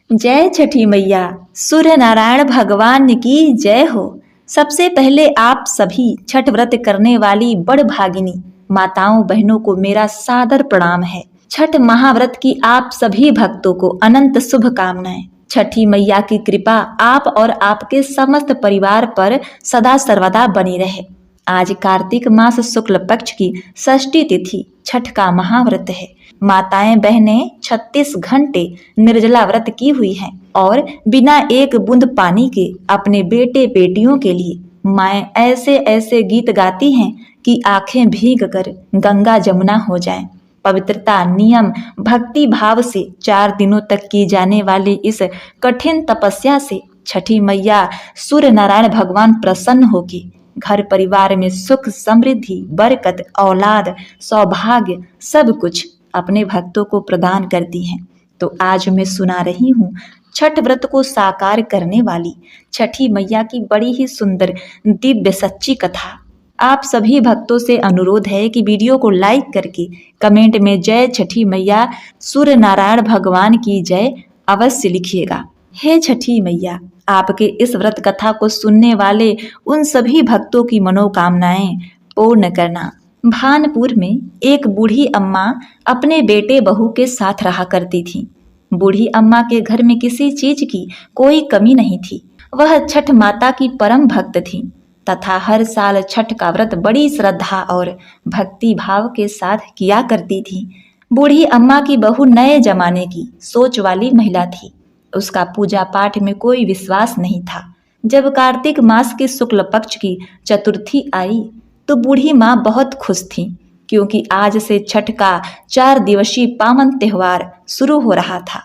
जय छठी मैया। सूर्य नारायण भगवान की जय हो। सबसे पहले आप सभी छठ व्रत करने वाली बड़ भागिनी माताओं बहनों को मेरा सादर प्रणाम है। छठ महाव्रत की आप सभी भक्तों को अनंत शुभकामनाएं। छठी मैया की कृपा आप और आपके समस्त परिवार पर सदा सर्वदा बनी रहे। आज कार्तिक मास शुक्ल पक्ष की षष्ठी तिथि छठ का महाव्रत है। माताएं बहनें 36 घंटे निर्जला व्रत की हुई हैं और बिना एक बूंद पानी के अपने बेटे बेटियों के लिए माएं ऐसे ऐसे गीत गाती हैं कि आंखें भीग कर गंगा जमुना हो जाएं। पवित्रता, नियम, भक्ति भाव से 4 दिनों तक की जाने वाली इस कठिन तपस्या से छठी मैया सूर्य नारायण भगवान प्रसन्न होगी। घर परिवार में सुख, समृद्धि, बरकत, औलाद, सौभाग्य सब कुछ अपने भक्तों को प्रदान करती हैं। तो आज मैं सुना रही हूँ छठ व्रत को साकार करने वाली छठी मैया की बड़ी ही सुंदर दिव्य सच्ची कथा। आप सभी भक्तों से अनुरोध है कि वीडियो को लाइक करके कमेंट में जय छठी मैया, सूर्य नारायण भगवान की जय अवश्य लिखिएगा। हे छठी मैया, आपके इस व्रत कथा को सुनने वाले उन सभी भक्तों की मनोकामनाएं पूर्ण करना। भानपुर में एक बूढ़ी अम्मा अपने बेटे बहू के साथ रहा करती थी। बूढ़ी अम्मा के घर में किसी चीज की कोई कमी नहीं थी। वह छठ माता की परम भक्त थी तथा हर साल छठ का व्रत बड़ी श्रद्धा और भक्ति भाव के साथ किया करती थी। बूढ़ी अम्मा की बहू नए जमाने की सोच वाली महिला थी। उसका पूजा पाठ में कोई विश्वास नहीं था। जब कार्तिक मास के शुक्ल पक्ष की चतुर्थी आई तो बूढ़ी माँ बहुत खुश थी, क्योंकि आज से छठ का 4 दिवसीय पावन त्योहार शुरू हो रहा था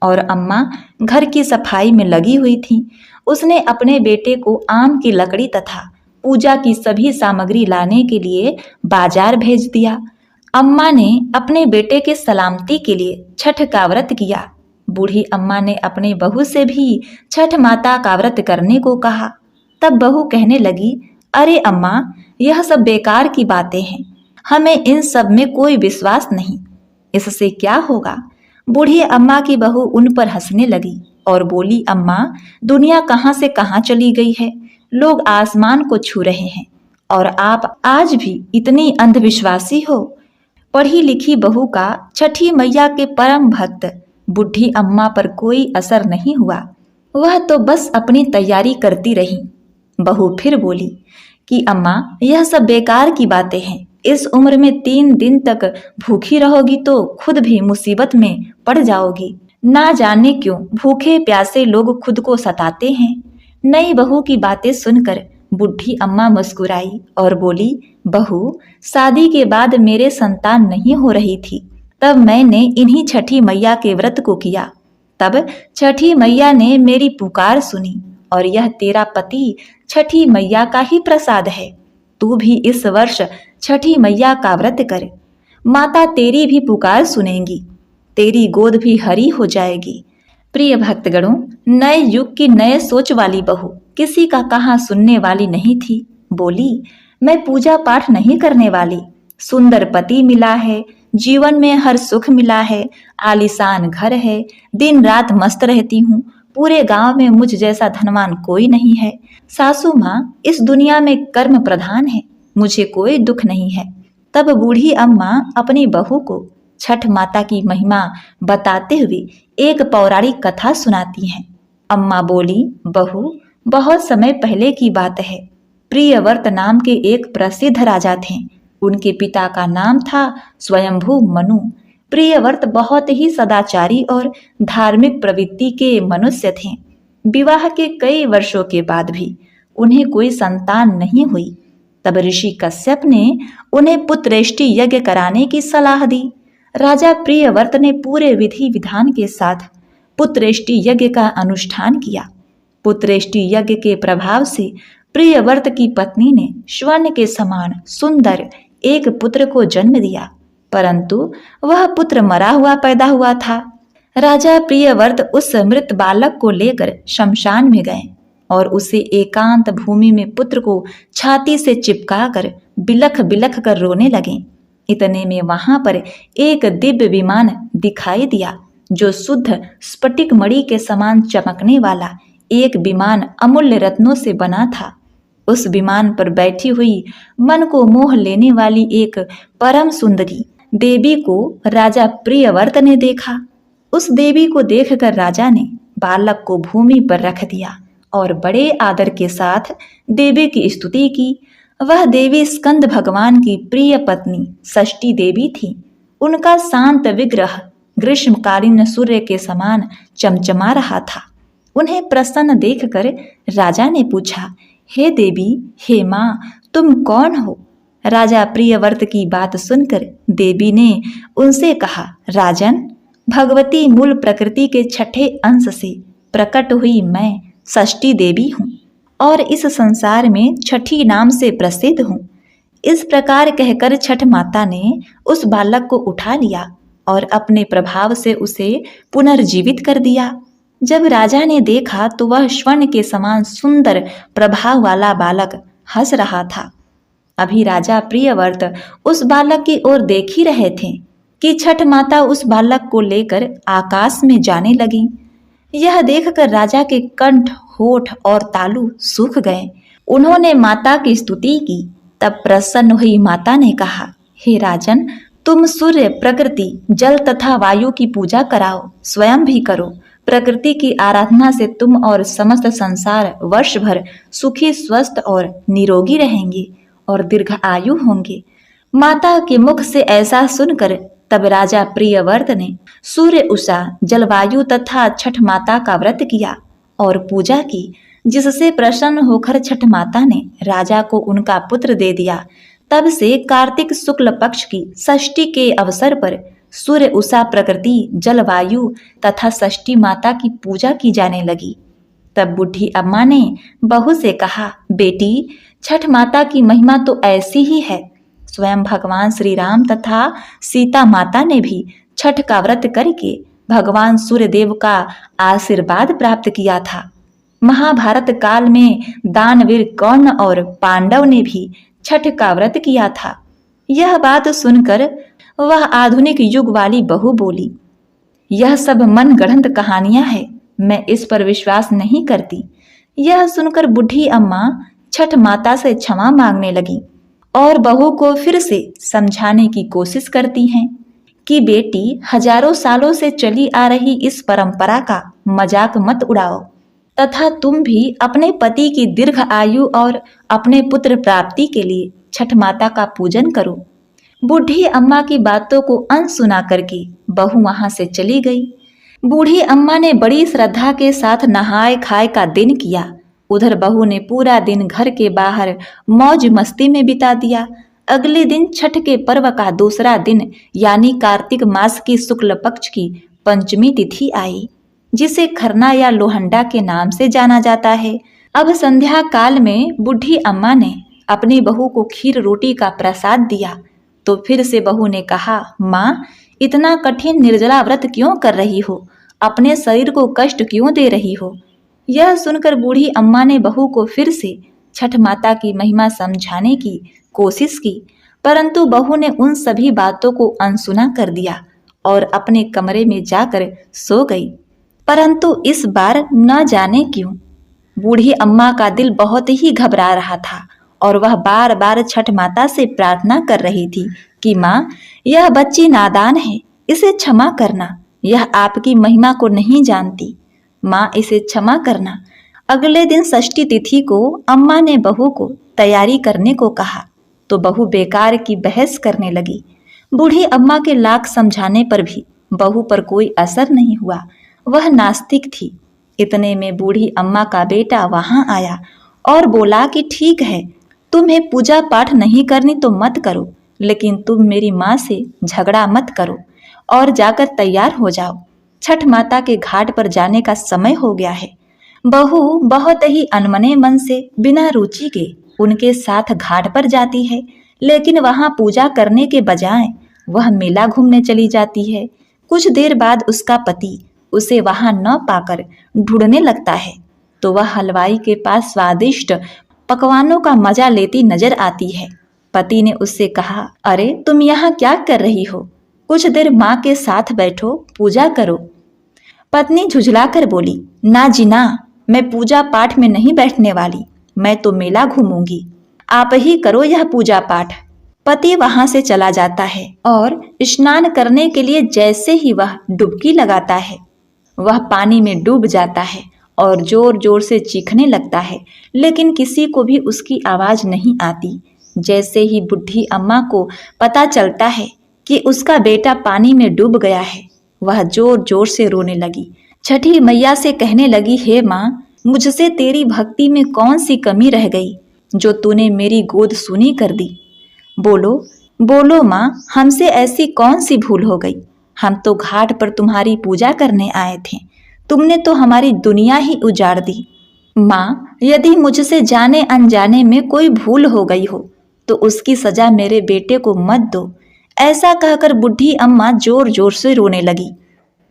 और अम्मा घर की सफाई में लगी हुई थी। उसने अपने बेटे को आम की लकड़ी तथा पूजा की सभी सामग्री लाने के लिए बाजार भेज दिया। अम्मा ने अपने बेटे के सलामती के लिए छठ का व्रत किया। बूढ़ी अम्मा ने अपने बहू से भी छठ माता का व्रत करने को कहा। तब बहू कहने लगी, अरे अम्मा, यह सब बेकार की बातें हैं, हमें इन सब में कोई विश्वास नहीं, इससे क्या होगा। बूढ़ी अम्मा की बहू उन पर हंसने लगी और बोली, अम्मा, दुनिया कहाँ से कहाँ चली गई है, लोग आसमान को छू रहे हैं और आप आज भी इतनी अंधविश्वासी हो। पढ़ी लिखी बहू का छठी मैया के परम भक्त बूढ़ी अम्मा पर कोई असर नहीं हुआ। वह तो बस अपनी तैयारी करती रही। बहू फिर बोली कि अम्मा, यह सब बेकार की बातें हैं। इस उम्र में 3 दिन तक भूखी रहोगी तो खुद भी मुसीबत में पड़ जाओगी। ना जाने क्यों भूखे प्यासे लोग खुद को सताते हैं। नई बहू की बातें सुनकर बूढ़ी अम्मा मुस्कुराई और बोली, बहू, शादी के बाद मेरे संतान नहीं हो रही थी, तब मैंने इन्हीं छठी मैया के व्रत को किया। तब छठी मैया ने मेरी पुकार सुनी और यह तेरा पति छठी मैया का ही प्रसाद है। तू भी इस वर्ष छठी मैया का व्रत कर, माता तेरी भी पुकार सुनेंगी, तेरी गोद भी हरी हो जाएगी। प्रिय भक्तगणों, नए युग की नए सोच वाली बहू किसी का कहा सुनने वाली नहीं थी। बोली, मैं पूजा पाठ नहीं करने वाली, सुंदर पति मिला है, जीवन में हर सुख मिला है, आलीशान घर है, दिन रात मस्त रहती हूँ, पूरे गांव में मुझ जैसा धनवान कोई नहीं है। सासू माँ इस दुनिया में कर्म प्रधान है, मुझे कोई दुख नहीं है। तब बूढ़ी अम्मा अपनी बहू को छठ माता की महिमा बताते हुए एक पौराणिक कथा सुनाती हैं। अम्मा बोली, बहू, बहुत समय पहले की बात है। प्रियव्रत नाम के एक प्रसिद्ध राजा थे। उनके पिता का नाम था स्वयंभू मनु। प्रियव्रत बहुत ही सदाचारी और धार्मिक प्रवृत्ति के मनुष्य थे। विवाह के कई वर्षों के बाद भी उन्हें कोई संतान नहीं हुई। तब ऋषि कश्यप ने उन्हें पुत्रेष्टि यज्ञ कराने की सलाह दी। राजा प्रियव्रत ने पूरे विधि विधान के साथ पुत्रेष्टि यज्ञ का अनुष्ठान किया। पुत्रेष्टि यज्ञ के प्रभाव से प्रियव्रत की पत्नी ने स्वर्ण के समान सुंदर एक पुत्र को जन्म दिया, परंतु वह पुत्र मरा हुआ पैदा हुआ था। राजा प्रियव्रत उस मृत बालक को लेकर शमशान में गए और उसे एकांत भूमि में पुत्र को छाती से चिपकाकर बिलख बिलख कर रोने लगे। इतने में वहां पर एक दिव्य विमान दिखाई दिया जो शुद्ध स्फटिक मणि के समान चमकने वाला एक विमान अमूल्य रत्नों से बना था। उस विमान पर बैठी हुई मन को मोह लेने वाली एक परम सुंदरी देवी को राजा प्रियव्रत ने देखा। उस देवी को देखकर राजा ने बालक को भूमि पर रख दिया और बड़े आदर के साथ देवी की स्तुति की। वह देवी स्कंद भगवान की प्रिय पत्नी षष्ठी देवी थी। उनका शांत विग्रह ग्रीष्मकालीन सूर्य के समान चमचमा रहा था। उन्हें प्रसन्न देखकर राजा ने पूछा, हे देवी, हे माँ, तुम कौन हो? राजा प्रियव्रत की बात सुनकर देवी ने उनसे कहा, राजन, भगवती मूल प्रकृति के छठे अंश से प्रकट हुई मैं षष्ठी देवी हूँ और इस संसार में छठी नाम से प्रसिद्ध हूँ। इस प्रकार कहकर छठ माता ने उस बालक को उठा लिया और अपने प्रभाव से उसे पुनर्जीवित कर दिया। जब राजा ने देखा तो वह स्वर्ण के समान सुंदर प्रभाव वाला बालक हंस रहा था। अभी राजा प्रियव्रत उस बालक की ओर देख ही रहे थे कि छठ माता उस बालक को लेकर आकाश में जाने लगी। यह देखकर राजा के कंठ, होठ और तालु सूख गए। उन्होंने माता की स्तुति की। तब प्रसन्न हुई माता ने कहा, हे राजन, तुम सूर्य, प्रकृति, जल तथा वायु की पूजा कराओ, स्वयं भी करो। प्रकृति की आराधना से तुम और समस्त संसार वर्ष भर सुखी, स्वस्थ और निरोगी रहेंगे और दीर्घ आयु होंगे। माता के मुख से ऐसा सुनकर तब राजा प्रियव्रत ने सूर्य, उषा, जलवायु तथा छठ माता का व्रत किया और पूजा की, जिससे प्रसन्न होकर छठ माता ने राजा को उनका पुत्र दे दिया। तब से कार्तिक शुक्ल पक्ष की षष्ठी के अवसर पर सूर्य, उषा, प्रकृति, जलवायु तथा षष्ठी माता की पूजा की जाने लगी। तब बूढ़ी अम्मा ने बहू से कहा, बेटी, छठ माता की महिमा तो ऐसी ही है। स्वयं भगवान श्री राम तथा सीता माता ने भी छठ का व्रत करके भगवान सूर्यदेव का आशीर्वाद प्राप्त किया था। महाभारत काल में दानवीर कर्ण और पांडव ने भी छठ का व्रत किया था। यह बात सुनकर वह आधुनिक युग वाली बहू बोली, यह सब मन गढ़ंत कहानियां हैं, मैं इस पर विश्वास नहीं करती। यह सुनकर बूढ़ी अम्मा छठ माता से क्षमा मांगने लगी और बहू को फिर से समझाने की कोशिश करती हैं कि बेटी, हजारों सालों से चली आ रही इस परंपरा का मजाक मत उड़ाओ तथा तुम भी अपने पति की दीर्घ आयु और अपने पुत्र प्राप्ति के लिए छठ माता का पूजन करो। बूढ़ी अम्मा की बातों को अनसुना करके बहू वहां से चली गई। बूढ़ी अम्मा ने बड़ी श्रद्धा के साथ नहाए खाए का दिन किया। उधर बहू ने पूरा दिन घर के बाहर मौज मस्ती में बिता दिया। अगले दिन छठ के पर्व का दूसरा दिन यानी कार्तिक मास की शुक्ल पक्ष की पंचमी तिथि आई, जिसे खरना या लोहंडा के नाम से जाना जाता है। अब संध्या काल में बूढ़ी अम्मा ने अपनी बहू को खीर रोटी का प्रसाद दिया तो फिर से बहू ने कहा, माँ, इतना कठिन निर्जला व्रत क्यों कर रही हो? अपने शरीर को कष्ट क्यों दे रही हो? यह सुनकर बूढ़ी अम्मा ने बहू को फिर से छठ माता की महिमा समझाने की कोशिश की, परंतु बहू ने उन सभी बातों को अनसुना कर दिया और अपने कमरे में जाकर सो गई। परंतु इस बार न जाने क्यों बूढ़ी अम्मा का दिल बहुत ही घबरा रहा था और वह बार बार छठ माता से प्रार्थना कर रही थी कि माँ, यह बच्ची नादान है, इसे क्षमा करना, यह आपकी महिमा को नहीं जानती, माँ इसे क्षमा करना। अगले दिन षष्ठी तिथि को अम्मा ने बहू को तैयारी करने को कहा तो बहू बेकार की बहस करने लगी। बूढ़ी अम्मा के लाख समझाने पर भी बहू पर कोई असर नहीं हुआ। वह नास्तिक थी। इतने में बूढ़ी अम्मा का बेटा वहां आया और बोला कि ठीक है, तुम्हें पूजा पाठ नहीं करनी तो मत करो, लेकिन तुम मेरी माँ से झगड़ा मत करो और जाकर तैयार हो जाओ। छठ माता के घाट पर जाने का समय हो गया है। बहू बहुत ही अनमने मन से बिना रुचि के उनके साथ घाट पर जाती है, लेकिन वहां पूजा करने के बजाय वह मेला घूमने चली जाती है। कुछ देर बाद उसका पति उसे वहां न पाकर ढूंढने लगता है तो वह हलवाई के पास स्वादिष्ट पकवानों का मजा लेती नजर आती है। पति ने उससे कहा, अरे तुम यहाँ क्या कर रही हो? कुछ देर माँ के साथ बैठो, पूजा करो। पत्नी झुझलाकर बोली, ना जी ना, मैं पूजा पाठ में नहीं बैठने वाली, मैं तो मेला घूमूंगी। आप ही करो यह पूजा पाठ। पति वहां से चला जाता है और स्नान करने के लिए जैसे ही वह डुबकी लगाता है, वह पानी में डूब जाता है और जोर जोर से चीखने लगता है, लेकिन किसी को भी उसकी आवाज नहीं आती। जैसे ही बुढ़ी अम्मा को पता चलता है कि उसका बेटा पानी में डूब गया है, वह जोर जोर से रोने लगी। छठी मैया से कहने लगी, हे माँ, मुझसे तेरी भक्ति में कौन सी कमी रह गई जो तूने मेरी गोद सूनी कर दी। बोलो बोलो माँ, हमसे ऐसी कौन सी भूल हो गई। हम तो घाट पर तुम्हारी पूजा करने आए थे, तुमने तो हमारी दुनिया ही उजाड़ दी। माँ, यदि मुझसे जाने अनजाने में कोई भूल हो गई हो तो उसकी सजा मेरे बेटे को मत दो। ऐसा कहकर बुढ़ी अम्मा जोर जोर से रोने लगी।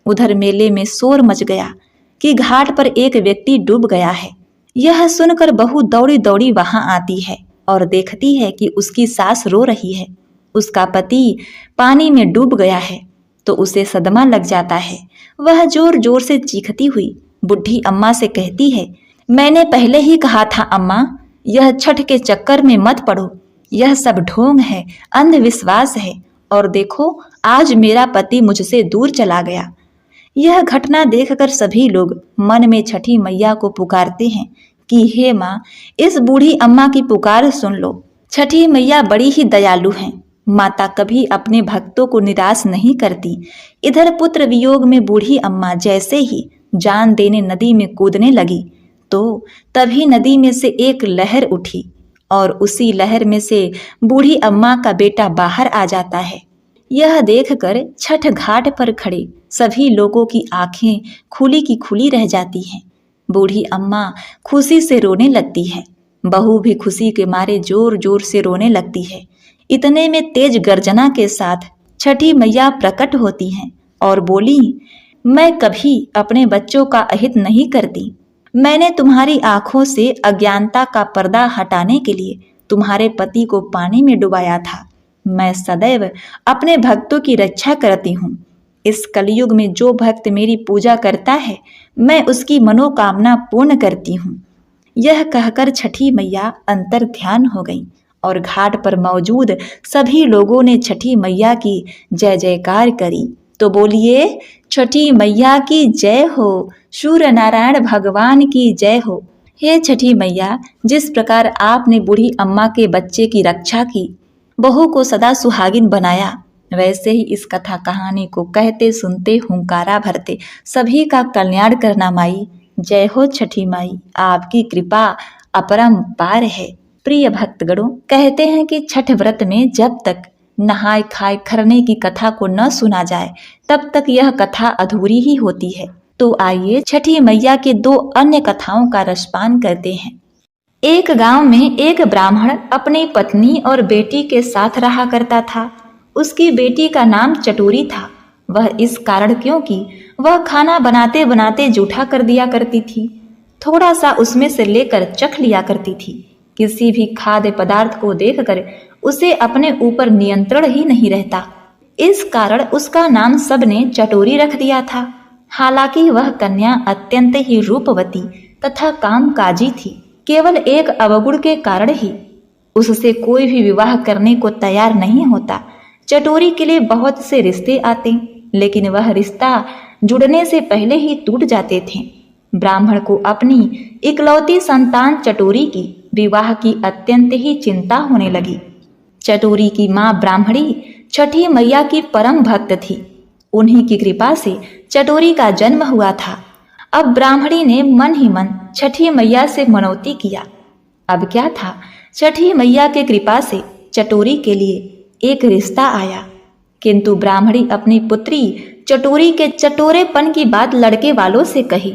उधर मेले में शोर मच गया कि घाट पर एक व्यक्ति डूब गया है। यह सुनकर बहू दौड़ी दौड़ी वहां आती है और देखती है कि उसकी सास रो रही है। उसका पति पानी में डूब गया है तो उसे सदमा लग जाता है। वह जोर जोर से चीखती हुई बुढ़ी अम्मा से कहती है, मैंने पहले ही कहा था अम्मा, यह छठ के चक्कर में मत पड़ो। यह सब ढोंग है, अंधविश्वास है, और देखो आज मेरा पति मुझसे दूर चला गया। यह घटना देखकर सभी लोग मन में छठी मैया को पुकारते हैं कि हे माँ, इस बूढ़ी अम्मा की पुकार सुन लो। छठी मैया बड़ी ही दयालु हैं। माता कभी अपने भक्तों को निराश नहीं करती। इधर पुत्र वियोग में बूढ़ी अम्मा जैसे ही जान देने नदी में कूदने लगी तो तभी नदी में से एक लहर उठी और उसी लहर में से बूढ़ी अम्मा का बेटा बाहर आ जाता है। यह देखकर छठ घाट पर खड़े सभी लोगों की आंखें खुली की खुली रह जाती हैं। बूढ़ी अम्मा खुशी से रोने लगती है। बहू भी खुशी के मारे जोर जोर से रोने लगती है। इतने में तेज गर्जना के साथ छठी मैया प्रकट होती हैं और बोली, मैं कभी अपने बच्चों का अहित नहीं करती। मैंने तुम्हारी आंखों से अज्ञानता का पर्दा हटाने के लिए तुम्हारे पति को पानी में डुबाया था। मैं सदैव अपने भक्तों की रक्षा करती हूँ। इस कलयुग में जो भक्त मेरी पूजा करता है, मैं उसकी मनोकामना पूर्ण करती हूँ। यह कहकर छठी मैया अंतर ध्यान हो गई और घाट पर मौजूद सभी लोगों ने छठी मैया की जय जयकार करी। तो बोलिए, छठी मैया की जय हो, सूर्य नारायण भगवान की जय हो। हे छठी मैया, जिस प्रकार आपने बूढ़ी अम्मा के बच्चे की रक्षा की, बहू को सदा सुहागिन बनाया, वैसे ही इस कथा कहानी को कहते सुनते हुंकारा भरते सभी का कल्याण करना माई। जय हो छठी माई, आपकी कृपा अपरंपार है। प्रिय भक्तगणों, कहते हैं कि छठ व्रत में जब तक नहाय खाए खरने की कथा को न सुना जाए तब तक यह कथा अधूरी ही होती है। तो आइए छठी मैया के दो अन्य कथाओं का रसपान करते हैं। एक गांव में एक ब्राह्मण अपनी पत्नी और बेटी के साथ रहा करता था। उसकी बेटी का नाम चटोरी था। वह इस कारण क्योंकि वह खाना बनाते बनाते जूठा कर दिया करती थी। थोड़ा सा उसमें से लेकर चख लिया करती थी। किसी भी खाद्य पदार्थ को देखकर उसे अपने ऊपर नियंत्रण ही नहीं रहता। इस कारण उसका नाम सबने चटोरी रख दिया था। हालांकि वह कन्या अत्यंत ही रूपवती तथा कामकाजी थी। केवल एक अवगुण के कारण ही उससे कोई भी विवाह करने को तैयार नहीं होता। चटोरी के लिए बहुत से रिश्ते आते, लेकिन वह रिश्ता जुड़ने से पहले ही टूट जाते थे। ब्राह्मण को अपनी इकलौती संतान चटोरी की विवाह की अत्यंत ही चिंता होने लगी। चटोरी की माँ ब्राह्मणी छठी मैया की परम भक्त थी। उन्हीं की कृपा से चटोरी का जन्म हुआ था। अब ब्राह्मणी ने मन ही मन छठी मैया से मनौती किया। अब क्या था, छठी मैया के कृपा से चटोरी के लिए एक रिश्ता आया, किंतु ब्राह्मणी अपनी पुत्री चटोरी के चटोरेपन की बात लड़के वालों से कही।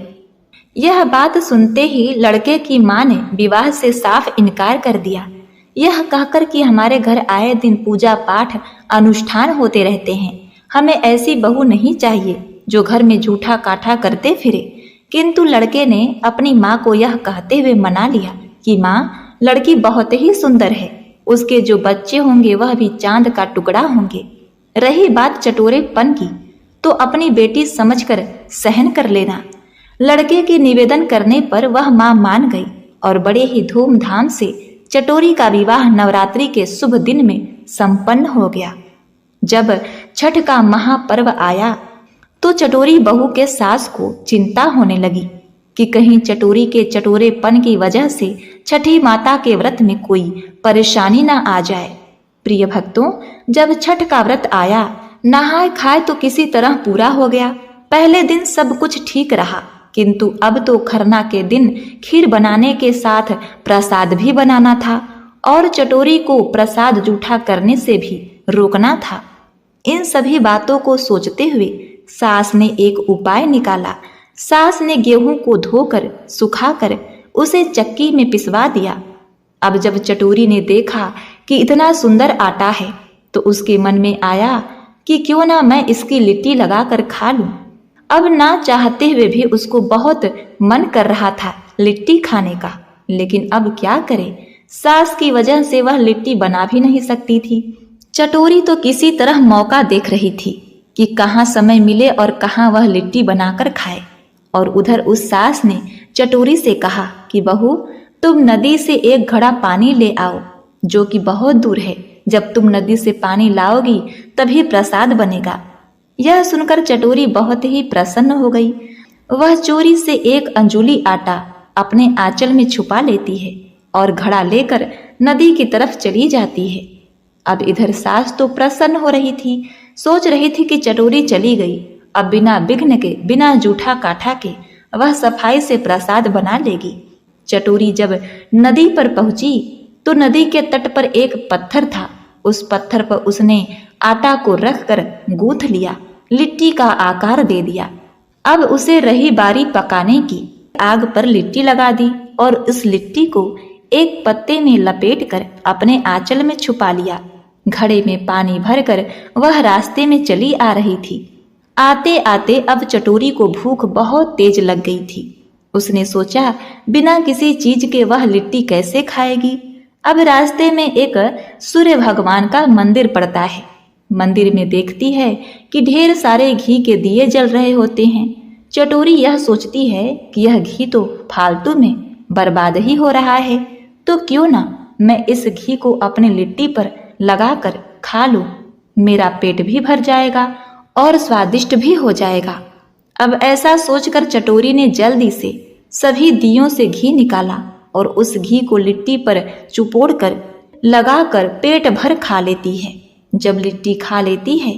यह बात सुनते ही लड़के की मां ने विवाह से साफ इनकार कर दिया, यह कहकर कि हमारे घर आए दिन पूजा पाठ अनुष्ठान होते रहते हैं, हमें ऐसी बहू नहीं चाहिए जो घर में झूठा काठा करते फिरे। किंतु लड़के ने अपनी माँ को यह कहते हुए मना लिया कि माँ, लड़की बहुत ही सुंदर है, उसके जो बच्चे होंगे वह भी चांद का टुकड़ा होंगे। रही बात चटोरेपन की, तो अपनी बेटी समझकर सहन कर लेना। लड़के के निवेदन करने पर वह मां मान गई और बड़े ही धूमधाम से चटोरी का विवाह नवरात्रि के शुभ दिन में संपन्न हो गया। जब छठ का महापर्व आया तो चटोरी बहू के सास को चिंता होने लगी कि कहीं चटोरी के चटोरेपन की वजह से छठी माता के व्रत में कोई परेशानी ना आ जाए। प्रिय भक्तों, जब छठ का व्रत आया, नहाए खाए तो किसी तरह पूरा हो गया। पहले दिन सब कुछ ठीक रहा, किंतु अब तो खरना के दिन खीर बनाने के साथ प्रसाद भी बनाना था और चटोरी को प्रसाद जूठा करने से भी रोकना था। इन सभी बातों को सोचते हुए सास ने एक उपाय निकाला। सास ने गेहूं को धोकर सुखाकर उसे चक्की में पिसवा दिया। अब जब चटोरी ने देखा कि इतना सुंदर आटा है तो उसके मन में आया कि क्यों ना मैं इसकी लिट्टी लगाकर खा लूं। अब ना चाहते हुए भी उसको बहुत मन कर रहा था लिट्टी खाने का, लेकिन अब क्या करे, सास की वजह से वह लिट्टी बना भी नहीं सकती थी। चटोरी तो किसी तरह मौका देख रही थी कि कहाँ समय मिले और कहाँ वह लिट्टी बनाकर खाए। और उधर उस सास ने चटोरी से कहा कि बहू, तुम नदी से एक घड़ा पानी ले आओ जो कि बहुत दूर है। जब तुम नदी से पानी लाओगी तभी प्रसाद बनेगा। यह सुनकर चटोरी बहुत ही प्रसन्न हो गई। वह चोरी से एक अंजुली आटा अपने आंचल में छुपा लेती है और घड़ा लेकर नदी की तरफ चली जाती है। अब इधर सास तो प्रसन्न हो रही थी, सोच रही थी कि चटोरी चली गई, अब बिना विघ्न के, बिना जूठा काठा के वह सफाई से प्रसाद बना लेगी। चटोरी जब नदी पर पहुंची तो नदी के तट पर एक पत्थर था। उस पत्थर पर उसने आटा को रखकर गूंथ लिया, लिट्टी का आकार दे दिया। अब उसे रही बारी पकाने की। आग पर लिट्टी लगा दी और उस लिट्टी को एक पत्ते में लपेटकर अपने आंचल में छुपा लिया। घड़े में पानी भरकर वह रास्ते में चली आ रही थी। आते आते अब चटोरी को भूख बहुत तेज लग गई थी। उसने सोचा बिना किसी चीज के वह लिट्टी कैसे खाएगी। अब रास्ते में एक सूर्य भगवान का मंदिर पड़ता है। मंदिर में देखती है कि ढेर सारे घी के दिए जल रहे होते हैं। चटोरी यह सोचती है कि यह घी तो फालतू में बर्बाद ही हो रहा है, तो क्यों ना मैं इस घी को अपने लिट्टी पर लगाकर खा लूं, मेरा पेट भी भर जाएगा और स्वादिष्ट भी हो जाएगा। अब ऐसा सोचकर चटोरी ने जल्दी से सभी दियों से घी निकाला और उस घी को लिट्टी पर चुपोड़कर लगाकर पेट भर खा लेती है। जब लिट्टी खा लेती है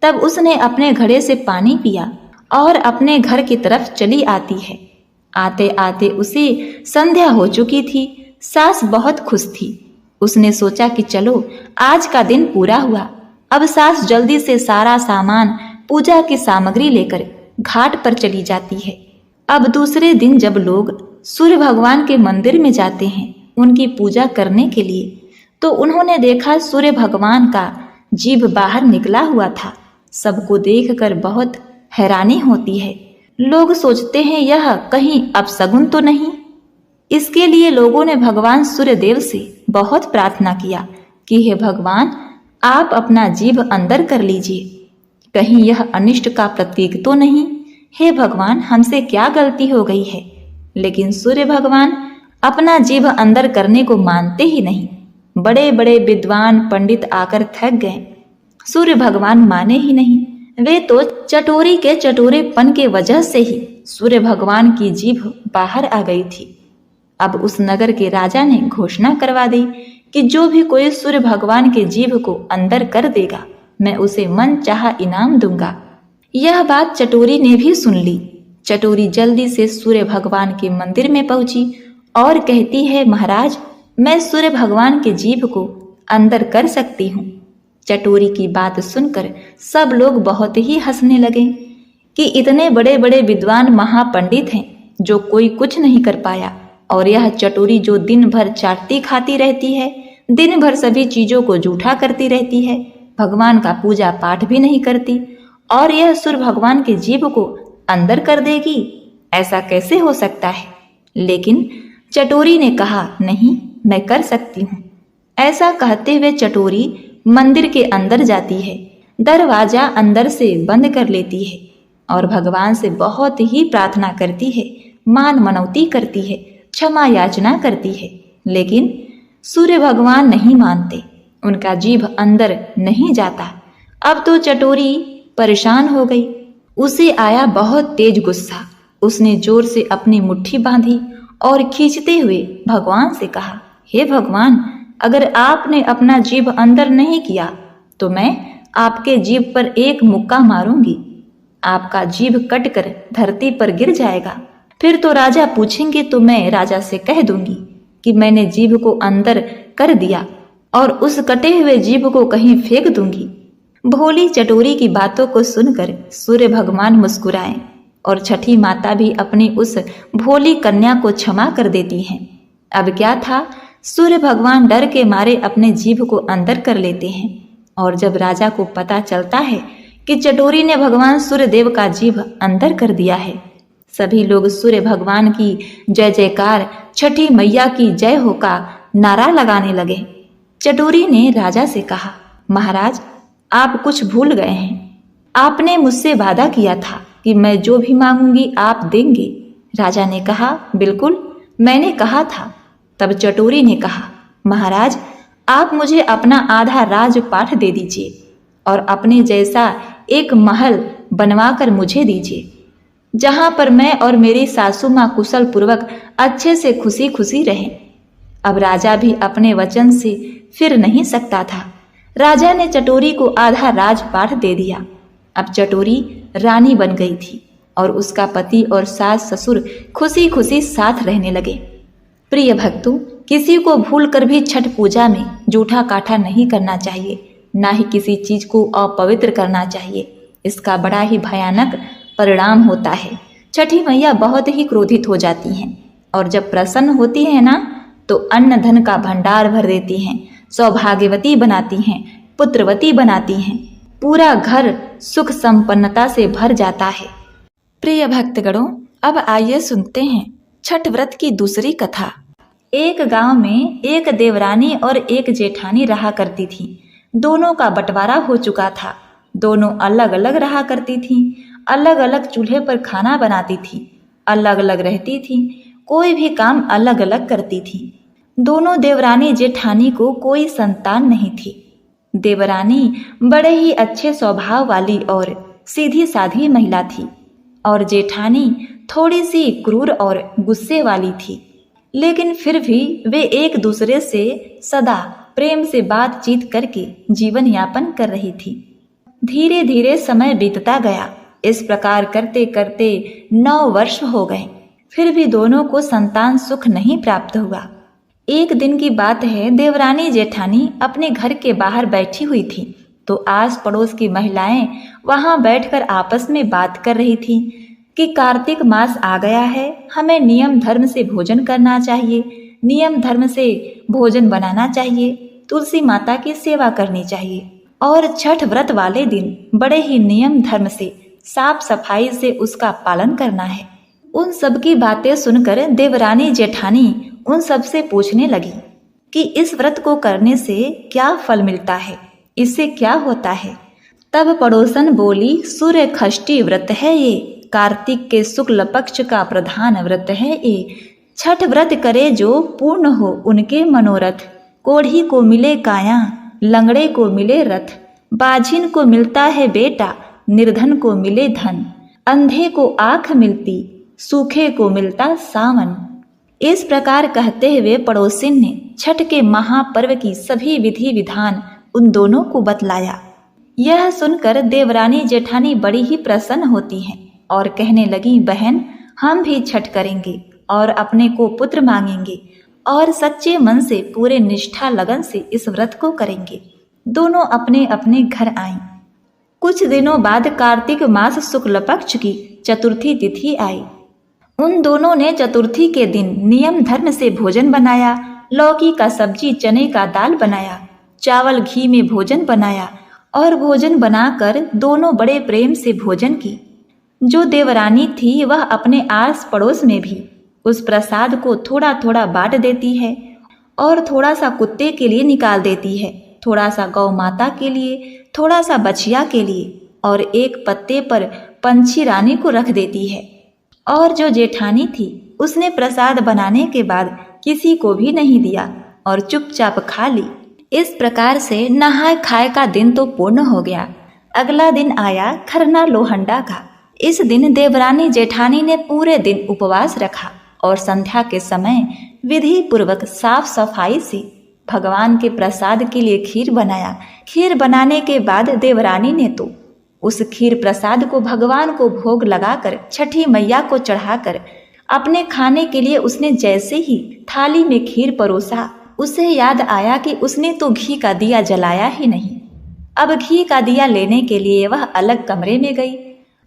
तब उसने अपने घड़े से पानी पिया और अपने घर की तरफ चली आती है। आते आते उसे संध्या हो चुकी थी। सास बहुत खुश थी। उसने सोचा कि चलो आज का दिन पूरा हुआ। अब सास जल्दी से सारा सामान, पूजा की सामग्री लेकर घाट पर चली जाती है। अब दूसरे दिन जब लोग सूर्य भगवान के मंदिर में जाते हैं उनकी पूजा करने के लिए, तो उन्होंने देखा सूर्य भगवान का जीभ बाहर निकला हुआ था। सबको देखकर बहुत हैरानी होती है। लोग सोचते हैं यह कहीं अपशगुन तो नहीं। इसके लिए लोगों ने भगवान सूर्यदेव से बहुत प्रार्थना किया कि हे भगवान, आप अपना जीभ अंदर कर लीजिए, कहीं यह अनिष्ट का प्रतीक तो नहीं। हे भगवान, हमसे क्या गलती हो गई है। लेकिन सूर्य भगवान अपना जीभ अंदर करने को मानते ही नहीं। बड़े बड़े विद्वान पंडित आकर थक गए, सूर्य भगवान माने ही नहीं। वे तो चटोरी के चटोरेपन के वजह से ही सूर्य भगवान की जीभ बाहर आ गई थी। अब उस नगर के राजा ने घोषणा करवा दी कि जो भी कोई सूर्य भगवान के जीभ को अंदर कर देगा, मैं उसे मन चाहा इनाम दूंगा। यह बात चटोरी ने भी सुन ली। चटोरी जल्दी से सूर्य भगवान के मंदिर में पहुंची और कहती है, महाराज, मैं सूर्य भगवान के जीभ को अंदर कर सकती हूँ। चटोरी की बात सुनकर सब लोग बहुत ही हंसने लगे कि इतने बड़े बड़े विद्वान महापंडित हैं जो कोई कुछ नहीं कर पाया, और यह चटोरी जो दिन भर चाटती खाती रहती है, दिन भर सभी चीजों को जूठा करती रहती है, भगवान का पूजा पाठ भी नहीं करती, और यह सूर्य भगवान के जीभ को अंदर कर देगी, ऐसा कैसे हो सकता है। लेकिन चटोरी ने कहा, नहीं, मैं कर सकती हूँ। ऐसा कहते हुए चटोरी मंदिर के अंदर जाती है। दरवाजा अंदर से बंद कर लेती है और भगवान से बहुत ही प्रार्थना करती है, मान मनौती करती है, क्षमा याचना करती है। लेकिन सूर्य भगवान नहीं मानते, उनका जीभ अंदर नहीं जाता। अब तो चटोरी परेशान हो गई। उसे आया बहुत तेज गुस्सा। उसने जोर से अपनी मुट्ठी बांधी और खींचते हुए भगवान से कहा, हे भगवान, अगर आपने अपना जीभ अंदर नहीं किया तो मैं आपके जीभ पर एक मुक्का मारूंगी। आपका जीभ कटकर धरती पर गिर जाएगा। फिर तो राजा पूछेंगे तो मैं राजा से कह दूंगी कि मैंने जीभ को अंदर कर दिया और उस कटे हुए जीभ को कहीं फेंक दूंगी। भोली चटोरी की बातों को सुनकर सूर्य भगवान मुस्कुराए और छठी माता भी अपनी उस भोली कन्या को क्षमा कर देती हैं। अब क्या था, सूर्य भगवान डर के मारे अपने जीभ को अंदर कर लेते हैं और जब राजा को पता चलता है कि चटोरी ने भगवान सूर्य देव का जीभ अंदर कर दिया है, सभी लोग सूर्य भगवान की जय जयकार, छठी मैया की जय हो का नारा लगाने लगे। चटोरी ने राजा से कहा, महाराज, आप कुछ भूल गए हैं। आपने मुझसे वादा किया था कि मैं जो भी मांगूंगी आप देंगे। राजा ने कहा, बिल्कुल, मैंने कहा था। तब चटोरी ने कहा, महाराज, आप मुझे अपना आधा राजपाट दे दीजिए और अपने जैसा एक महल बनवाकर मुझे दीजिए, जहां पर मैं और मेरी सासू माँ कुशल पूर्वक अच्छे से खुशी खुशी रहें। अब राजा भी अपने वचन से फिर नहीं सकता था। राजा ने चटोरी को आधा राजपाट दे दिया। अब चटोरी रानी बन गई थी और उसका पति और सास ससुर खुशी खुशी साथ रहने लगे। प्रिय भक्तों, किसी को भूल कर भी छठ पूजा में जूठा काठा नहीं करना चाहिए, ना ही किसी चीज को अपवित्र करना चाहिए। इसका बड़ा ही भयानक परिणाम होता है। छठी मैया बहुत ही क्रोधित हो जाती हैं और जब प्रसन्न होती है ना, तो अन्न धन का भंडार भर देती हैं, सौभाग्यवती बनाती हैं, पुत्रवती बनाती हैं। पूरा घर सुख संपन्नता से भर जाता है। प्रिय भक्तगणों, अब आइए सुनते हैं छठ व्रत की दूसरी कथा। एक गांव में एक देवरानी और एक जेठानी रहा करती थी। दोनों का बंटवारा हो चुका था। दोनों अलग अलग रहा करती थी, अलग अलग चूल्हे पर खाना बनाती थी, अलग अलग रहती थी, कोई भी काम अलग अलग करती थी। दोनों देवरानी जेठानी को कोई संतान नहीं थी। देवरानी बड़े ही अच्छे स्वभाव वाली और सीधी साधी महिला थी और जेठानी थोड़ी सी क्रूर और गुस्से वाली थी। लेकिन फिर भी वे एक दूसरे से सदा प्रेम से बातचीत करके जीवन यापन कर रही थी। धीरे धीरे समय बीतता गया। इस प्रकार करते करते 9 वर्ष हो गए, फिर भी दोनों को संतान सुख नहीं प्राप्त हुआ। एक दिन की बात है, देवरानी जेठानी अपने घर के बाहर बैठी हुई थी तो आस पड़ोस की महिलाएं वहां बैठकर आपस में बात कर रही थी कि कार्तिक मास आ गया है, हमें नियम धर्म से भोजन करना चाहिए, नियम धर्म से भोजन बनाना चाहिए, तुलसी माता की सेवा करनी चाहिए और छठ व्रत वाले दिन बड़े ही नियम धर्म से साफ सफाई से उसका पालन करना है। उन सब की बातें सुनकर देवरानी जेठानी उन सब से पूछने लगी कि इस व्रत को करने से क्या फल मिलता है, इससे क्या होता है। तब पड़ोसन बोली, सूर्य षष्ठी व्रत है ये, कार्तिक के शुक्ल पक्ष का प्रधान व्रत है ये। छठ व्रत करे जो पूर्ण हो उनके मनोरथ, कोढ़ी को मिले काया, लंगड़े को मिले रथ, बाझिन को मिलता है बेटा, निर्धन को मिले धन, अंधे को आंख मिलती, सूखे को मिलता सावन। इस प्रकार कहते हुए पड़ोसिन ने छठ के महापर्व की सभी विधि विधान उन दोनों को बतलाया। यह सुनकर देवरानी जेठानी बड़ी ही प्रसन्न होती हैं और कहने लगी, बहन, हम भी छठ करेंगे और अपने को पुत्र मांगेंगे और सच्चे मन से पूरे निष्ठा लगन से इस व्रत को करेंगे। दोनों अपने अपने घर आईं। कुछ दिनों बाद कार्तिक मास शुक्ल पक्ष की चतुर्थी तिथि आई। उन दोनों ने चतुर्थी के दिन नियम धर्म से भोजन बनाया। लौकी का सब्जी, चने का दाल बनाया, चावल घी में भोजन बनाया और भोजन बनाकर दोनों बड़े प्रेम से भोजन की। जो देवरानी थी वह अपने आस पड़ोस में भी उस प्रसाद को थोड़ा थोड़ा बांट देती है और थोड़ा सा कुत्ते के लिए निकाल देती है, थोड़ा सा गौ माता के लिए, थोड़ा सा बछिया के लिए, और एक पत्ते पर पंछी रानी को रख देती है। और जो जेठानी थी उसने प्रसाद बनाने के बाद किसी को भी नहीं दिया और चुपचाप खा ली। इस प्रकार से नहाय खाए का दिन तो पूर्ण हो गया। अगला दिन आया खरना लोहंडा का। इस दिन देवरानी जेठानी ने पूरे दिन उपवास रखा और संध्या के समय विधि पूर्वक साफ सफाई से भगवान के प्रसाद के लिए खीर बनाया। खीर बनाने के बाद देवरानी ने तो उस खीर प्रसाद को भगवान को भोग लगाकर छठी मैया को चढ़ाकर अपने खाने के लिए उसने जैसे ही थाली में खीर परोसा, उसे याद आया कि उसने तो घी का दिया जलाया ही नहीं। अब घी का दिया लेने के लिए वह अलग कमरे में गई।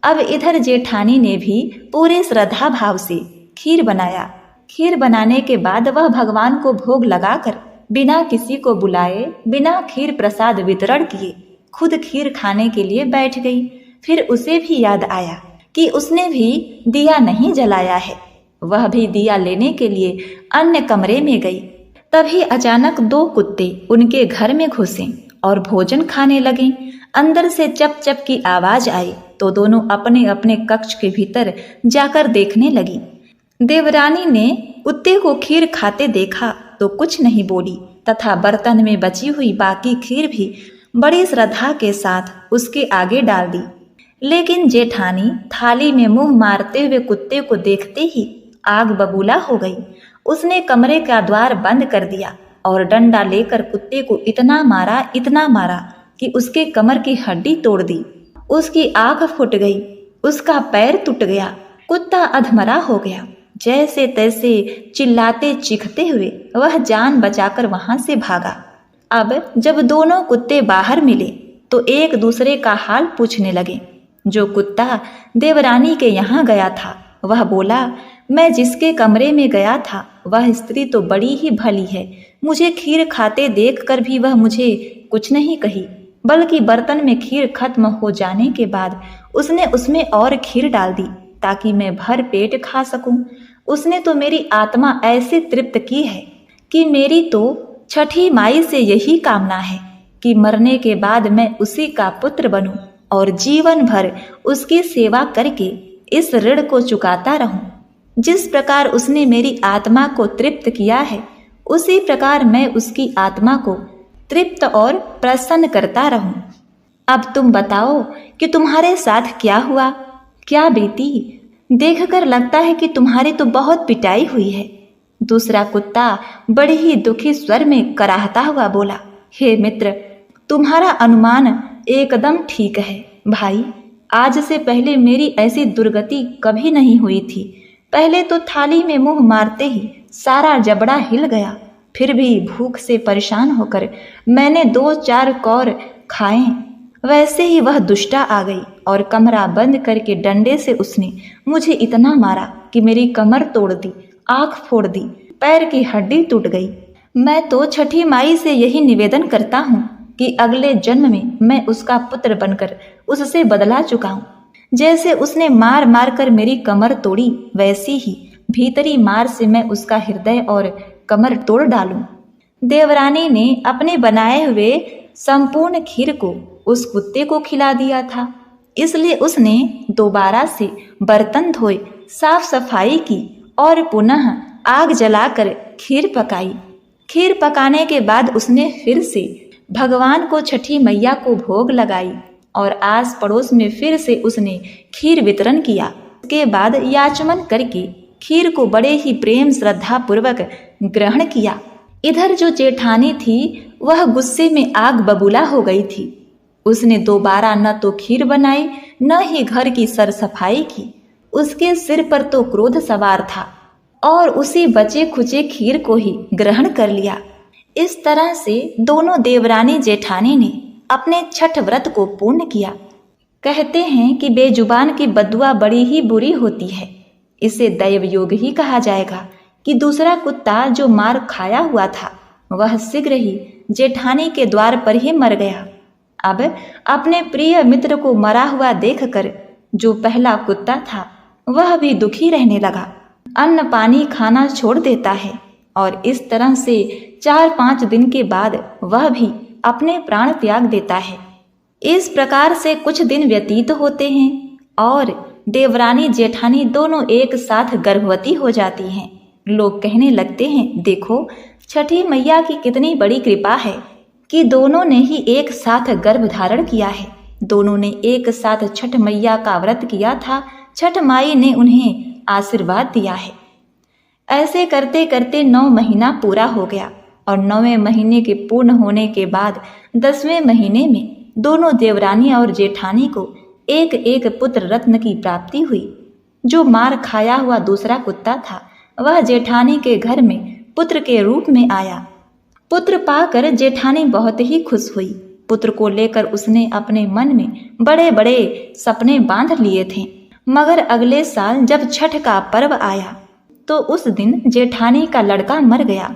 अब इधर जेठानी ने भी पूरे श्रद्धा भाव से खीर बनाया। खीर बनाने के बाद वह भगवान को भोग लगाकर बिना किसी को बुलाए, बिना खीर प्रसाद वितरण किए खुद खीर खाने के लिए बैठ गई। फिर उसे भी याद आया कि उसने भी दिया नहीं जलाया है। वह भी दिया लेने के लिए अन्य कमरे में गई। तभी अचानक 2 कुत्ते उनके घर में घुसे और भोजन खाने लगे। अंदर से चप चप की आवाज आई तो दोनों अपने अपने कक्ष के भीतर जाकर देखने लगी। देवरानी ने कुत्ते को खीर खाते देखा तो कुछ नहीं बोली तथा बर्तन में बची हुई बाकी खीर भी बड़ी श्रद्धा के साथ उसके आगे डाल दी। लेकिन जेठानी थाली में मुंह मारते हुए कुत्ते को देखते ही आग बबूला हो गई। उसने कमरे का द्वार बंद कर दिया और डंडा लेकर कुत्ते को इतना मारा कि उसके कमर की हड्डी तोड़ दी। उसकी आंख फूट गई, उसका पैर टूट गया। कुत्ता अधमरा हो गया। जैसे तैसे चिल्लाते चीखते हुए वह जान बचाकर वहां से भागा। अब जब दोनों कुत्ते बाहर मिले तो एक दूसरे का हाल पूछने लगे। जो कुत्ता देवरानी के यहाँ गया था वह बोला, मैं जिसके कमरे में गया था वह स्त्री तो बड़ी ही भली है। मुझे खीर खाते देखकर भी वह मुझे कुछ नहीं कही, बल्कि बर्तन में खीर खत्म हो जाने के बाद उसने उसमें और खीर डाल दी ताकि मैं भर पेट खा सकूं। उसने तो मेरी आत्मा ऐसे तृप्त की है कि मेरी तो छठी माई से यही कामना है कि मरने के बाद मैं उसी का पुत्र बनूं और जीवन भर उसकी सेवा करके इस ऋण को चुकाता रहूं। जिस प्रकार उसने मेरी आत्मा को तृप्त किया है उसी प्रकार मैं उसकी आत्मा को तृप्त और प्रसन्न करता रहूं। अब तुम बताओ कि तुम्हारे साथ क्या हुआ, क्या बीती? देखकर लगता है कि तुम्हारी तो बहुत पिटाई हुई है। दूसरा कुत्ता बड़े ही दुखी स्वर में कराहता हुआ बोला, हे मित्र, तुम्हारा अनुमान एकदम ठीक है भाई। आज से पहले मेरी ऐसी दुर्गति कभी नहीं हुई थी। पहले तो थाली में मुंह मारते ही सारा जबड़ा हिल गया। फिर भी भूख से परेशान होकर मैंने 2-4 कौर खाए। वैसे ही वह दुष्टा आ गई और कमरा बंद करके डंडे से उसने मुझे इतना मारा कि मेरी कमर तोड़ दी, आंख फोड़ दी, पैर की हड्डी टूट गई। मैं तो छठी माई से यही निवेदन करता हूँ कि अगले जन्म में मैं उसका पुत्र बनकर उससे बदला चुकाऊं। जैसे उसने मार मार कर मेरी कमर तोड़ी वैसी ही भीतरी मार से मैं उसका हृदय और कमर तोड़ डालूं। देवरानी ने अपने बनाए हुए संपूर्ण खीर को उस कुत्ते को खिला दिया था, इसलिए उसने दोबारा से बर्तन धोए, साफ सफाई की और पुनः आग जलाकर खीर पकाई। खीर पकाने के बाद उसने फिर से भगवान को छठी मैया को भोग लगाई और आस पड़ोस में फिर से उसने खीर वितरण किया। उसके बाद याचमन करके खीर को बड़े ही प्रेम श्रद्धा पूर्वक ग्रहण किया। इधर जो जेठानी थी वह गुस्से में आग बबूला हो गई थी। उसने दोबारा न तो खीर बनाई न ही घर की सर सफाई की। उसके सिर पर तो क्रोध सवार था और उसी बचे खुचे खीर को ही ग्रहण कर लिया। इस तरह से दोनों देवरानी जेठानी ने अपने छठ व्रत को पूर्ण किया। कहते हैं कि बेजुबान की बद्दुआ बड़ी ही बुरी होती है। इसे दैव योग ही कहा जाएगा कि दूसरा कुत्ता जो मार खाया हुआ था वह शीघ्र ही जेठानी के द्वार पर ही मर गया। अब अपने प्रिय मित्र को मरा हुआ देखकर जो पहला कुत्ता था वह भी दुखी रहने लगा, अन्न पानी खाना छोड़ देता है और इस तरह से 4-5 दिन के बाद वह भी अपने प्राण त्याग देता है। इस प्रकार से कुछ दिन व्यतीत होते हैं और देवरानी जेठानी दोनों एक साथ गर्भवती हो जाती हैं। लोग कहने लगते हैं, देखो छठी मैया की कितनी बड़ी कृपा है कि दोनों ने ही एक साथ गर्भ धारण किया है। दोनों ने एक साथ छठ मैया का व्रत किया था। छठ माई ने उन्हें आशीर्वाद दिया है। ऐसे करते करते 9 महीना पूरा हो गया और 9वें महीने के पूर्ण होने के बाद 10वें महीने में दोनों देवरानी और जेठानी को एक एक पुत्र रत्न की प्राप्ति हुई। जो मार खाया हुआ दूसरा कुत्ता था वह जेठानी के घर में पुत्र के रूप में आया। पुत्र पाकर जेठानी बहुत ही खुश हुई। पुत्र को लेकर उसने अपने मन में बड़े बड़े सपने बांध लिए थे। मगर अगले साल जब छठ का पर्व आया तो उस दिन जेठानी का लड़का मर गया।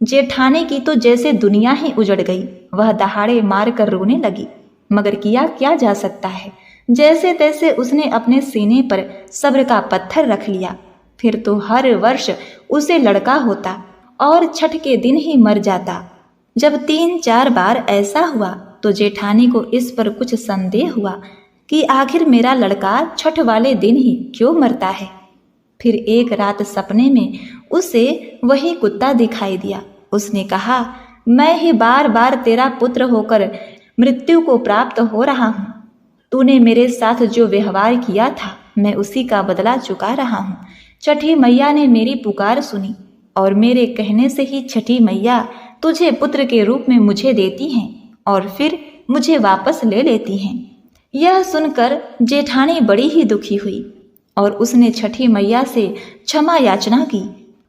जेठानी की तो जैसे दुनिया ही उजड़ गई। वह दहाड़े मार कर रोने लगी, मगर किया क्या जा सकता है। जैसे तैसे उसने अपने सीने पर सब्र का पत्थर रख लिया। फिर तो हर वर्ष उसे लड़का होता और छठ के दिन ही मर जाता। जब 3-4 बार ऐसा हुआ तो जेठानी को इस पर कुछ संदेह हुआ कि आखिर मेरा लड़का छठ वाले दिन ही क्यों मरता है। फिर एक रात सपने में उसे वही कुत्ता दिखाई दिया। उसने कहा, मैं ही बार बार तेरा पुत्र होकर मृत्यु को प्राप्त हो रहा हूँ। तूने मेरे साथ जो व्यवहार किया था मैं उसी का बदला चुका रहा हूँ। छठी मैया ने मेरी पुकार सुनी और मेरे कहने से ही छठी मैया तुझे पुत्र के रूप में मुझे देती हैं और फिर मुझे वापस ले लेती हैं। यह सुनकर जेठानी बड़ी ही दुखी हुई और उसने छठी मैया से क्षमा याचना की।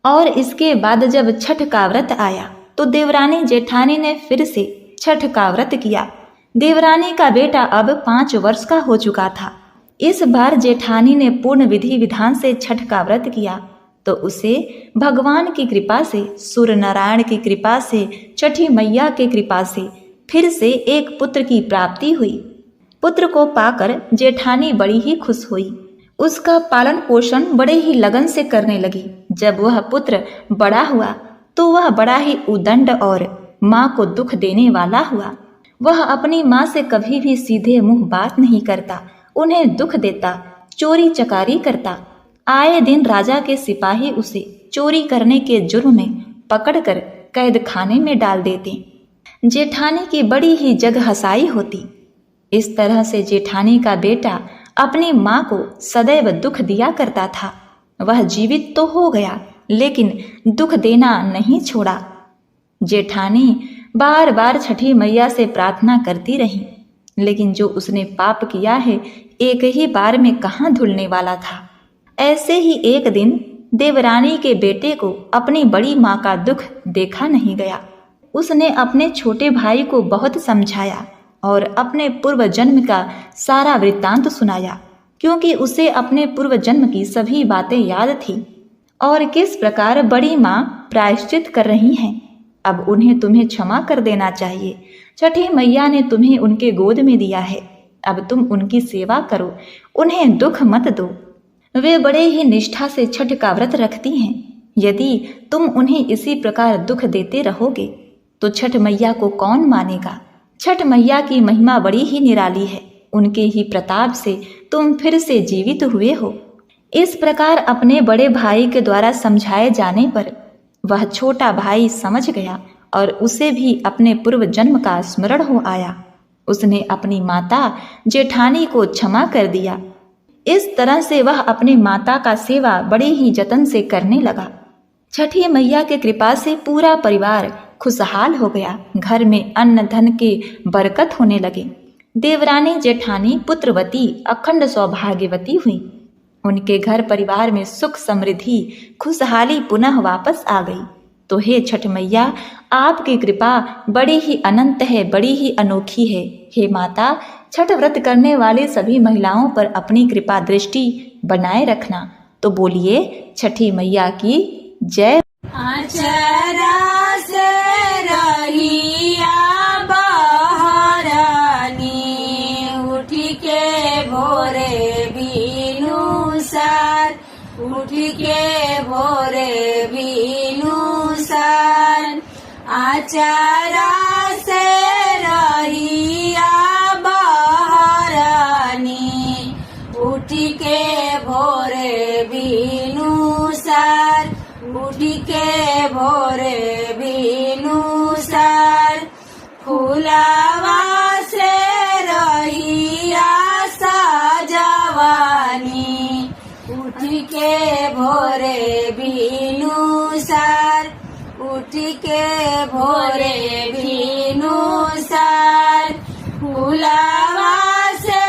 और इसके बाद जब छठ का व्रत आया तो देवरानी जेठानी ने फिर से छठ का व्रत किया। देवरानी का बेटा अब 5 वर्ष का हो चुका था। इस बार जेठानी ने पूर्ण विधि विधान से छठ का व्रत किया तो उसे भगवान की कृपा से, सूर्य नारायण की कृपा से, छठी मैया की कृपा से फिर से एक पुत्र की प्राप्ति हुई। पुत्र को पाकर जेठानी बड़ी ही खुश हुई। उसका पालन पोषण बड़े ही लगन से करने लगी। जब वह पुत्र बड़ा हुआ तो वह बड़ा ही उदंड और माँ को दुख देने वाला हुआ। वह अपनी माँ से कभी भी सीधे मुंह बात नहीं करता, उन्हें दुख देता, चोरी चकारी करता। आए दिन राजा के सिपाही उसे चोरी करने के जुर्म में पकड़कर कैद खाने में डाल देते। जेठानी की बड़ी ही जग हंसाई होती। इस तरह से जेठानी का बेटा अपनी माँ को सदैव दुख दिया करता था। वह जीवित तो हो गया लेकिन दुख देना नहीं छोड़ा। जेठानी बार बार छठी मैया से प्रार्थना करती रही, लेकिन जो उसने पाप किया है एक ही बार में कहाँ धुलने वाला था। ऐसे ही एक दिन देवरानी के बेटे को अपनी बड़ी माँ का दुख देखा नहीं गया। उसने अपने छोटे भाई को बहुत समझाया और अपने पूर्व जन्म का सारा वृत्तांत सुनाया, क्योंकि उसे अपने पूर्व जन्म की सभी बातें याद थी और किस प्रकार बड़ी माँ प्रायश्चित कर रही हैं। अब उन्हें तुम्हें क्षमा कर देना चाहिए। छठी मैया ने तुम्हें उनके गोद में दिया है, अब तुम उनकी सेवा करो, उन्हें दुख मत दो। वे बड़े ही निष्ठा से छठ का व्रत रखती हैं। यदि तुम उन्हें इसी प्रकार दुख देते रहोगे तो छठ मैया को कौन मानेगा। छठ मैया की महिमा बड़ी ही निराली है। उनके ही प्रताप से तुम फिर से जीवित हुए हो। इस प्रकार अपने बड़े भाई के द्वारा समझाए जाने पर वह छोटा भाई समझ गया और उसे भी अपने पूर्व जन्म का स्मरण हो आया। उसने अपनी माता जेठानी को क्षमा कर दिया। इस तरह से वह अपनी माता का सेवा बड़े ही जतन से करने लगा। छठी मैया के कृपा से पूरा परिवार खुशहाल हो गया। घर में अन्न धन के बरकत होने लगे। देवरानी जेठानी पुत्रवती अखंड सौभाग्यवती हुई। उनके घर परिवार में सुख समृद्धि खुशहाली पुनः वापस आ गई। तो हे छठ मैया, आपकी कृपा बड़ी ही अनंत है, बड़ी ही अनोखी है। हे माता, छठ व्रत करने वाले सभी महिलाओं पर अपनी कृपा दृष्टि बनाए रखना। तो बोलिए छठी मैया की जय। उठ के भोरे बीनू सान आचारा से भोरे भीनु सार उठ के भोरे भीनु सार फुलावा से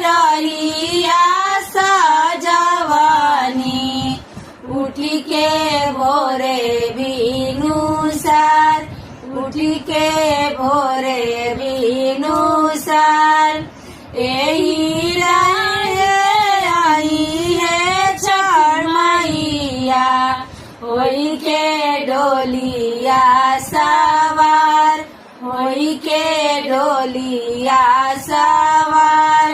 रहिया सजवानी उठ के भोरे भीनु सार उठ के भोरे भीनु सार एही रहे आई है छठ मैया होई के डोलिया सवार होई के डोलिया सवार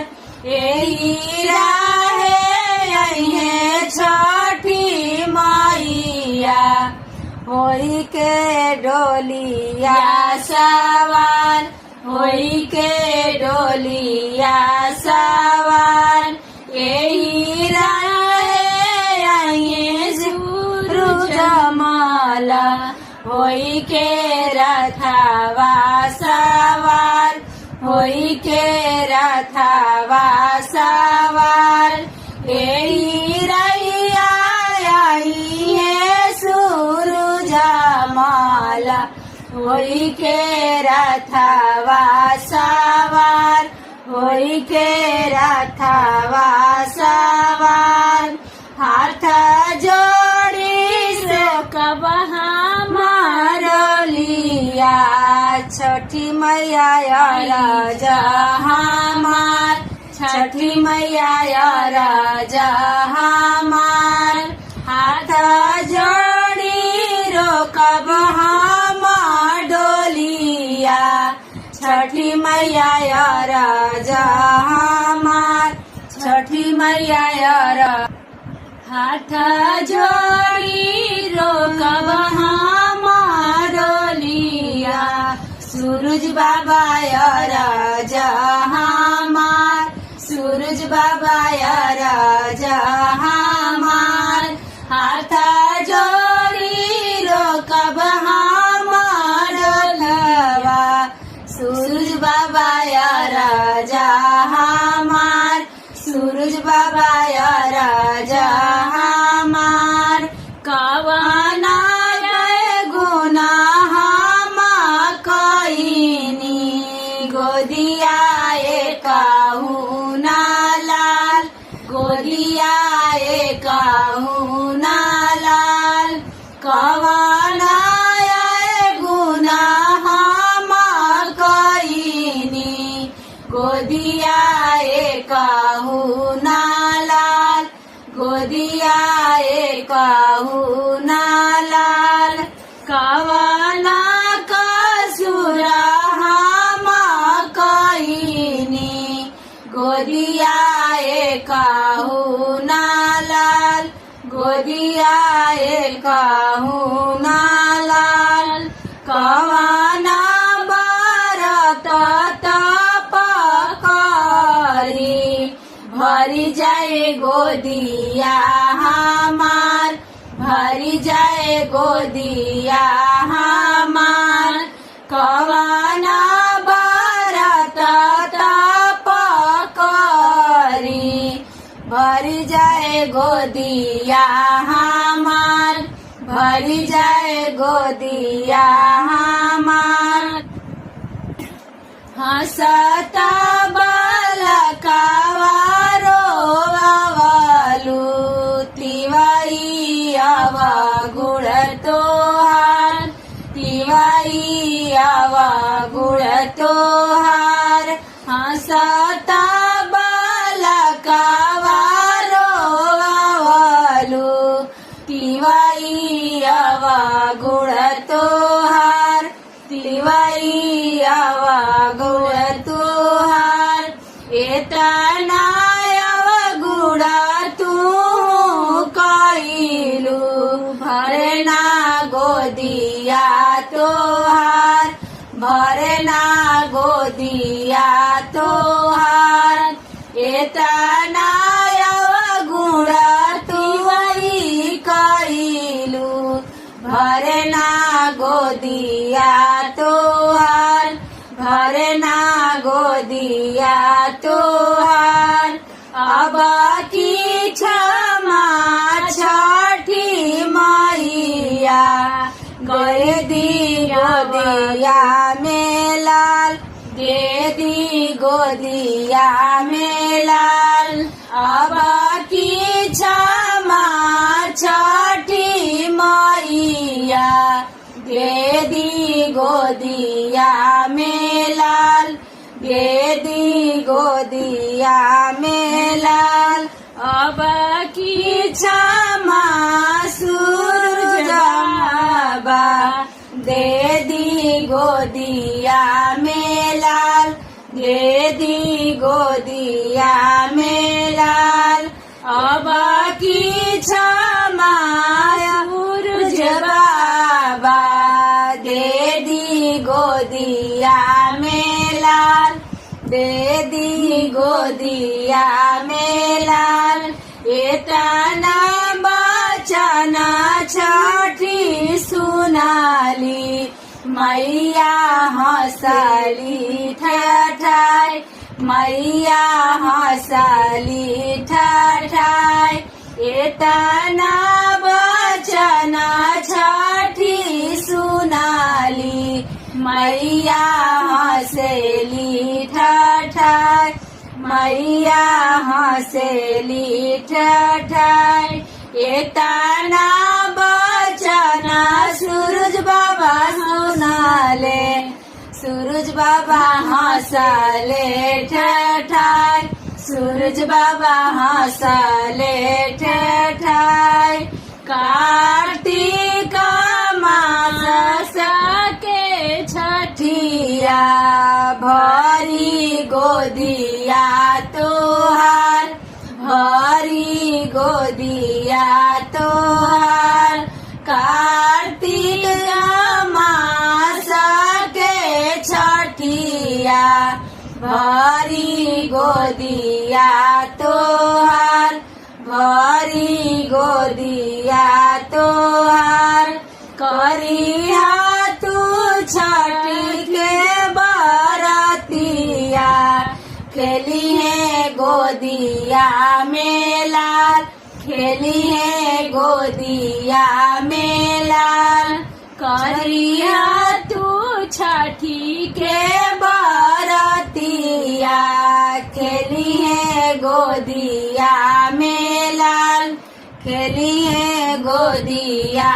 एही रहे आई है छठी मैया होई के डोलिया सवार होई के डोलिया सवार एही रहे आइए सूरजमाला होई के रथवा सवार होई के रथवा सवार एही रहिया आई है सूरजमाला होई के रथवा सवार होई के रथवा सवार हाथ जोड़ी से कब हमारिया छठी मैया राजा हमार छठी मैया राजा हमार हाथ जोड़ी रोकब हम डोलिया छठी मैया राजा हमार छठी मैया हाथ जोड़ी रोकब हम डोलिया सूरज बाबा राजा हमार सूरज बाबा राजा हमार हाथ जोड़ी रोकब हम डोलवा सूरज बाबा राजा हमार सूरज बाबा राजा हमार कवना गुना हम कईनी गोदिया कहू ना लाल गोदिया कहू ना लाल कवना गुना हम कईनी गोदिया कहू ना लाल गोदिया कहू ना लाल कवना कसुर हम कईनी गोदिया कहू ना लाल गोदिया कहू ना लाल कवना बरत तप करी भरी जाए गोदिया हमार भरी जाए गोदिया हमार कवना बरत तप करी भरी जाए गोदिया हमार भरी जाए गोदिया हमार हंसता बालकावा रोवालू तिवाई आवा गुड़ तोहार तिवाई आवा गुड़ तोहार हंसता बालकावा रोवालू तिवाई आवा गुड़ तोहार तिवाई आवा गुड़ तोहार एतना गुड़ा तू कइलू भरना गोदिया तोहार भरना गोदिया तोहार एतना गुड़ा तू कइलू भरना गोदिया तोहार भरना गोदिया तोहार अब की क्षमा गोदिया में लाल। अब की क्षमा छठी मैया दे दी गोदिया में लाल, दे दी गोदिया में लाल। अब की क्षमा सूरज बाबा दे दी गोदिया में लाल, दे दी गोदिया में लाल। अब की क्षमा सूरज बाबा दे दी गोदिया में लाल, दे दी गोदिया में लाल। इतना बचना छठी सुनाली मैया हंसली ठठाई, मैया हंसली ठठाई। इतना बचना छठी सुनाली मैया हंसली ठठाई, मैया हंसली ठठाई। इतना बचना सूरज बाबा सुनाले, सूरज बाबा हंसले ठठाई, सूरज बाबा हंसले ठठाई। कार्तिक मास के छठिया भरी गोदिया तोहार, भरी गोदिया तोहार। कार्तिक मास के छठिया भरी गोदिया तोहार, भरी गोदिया तोहार। करिहा तू छठी के बरतिया, खेली है गोदिया में लाल, खेली है गोदिया में लाल। करिहा तू छठी के बरतिया, खेली है गोदिया में लाल, खेली है गोदिया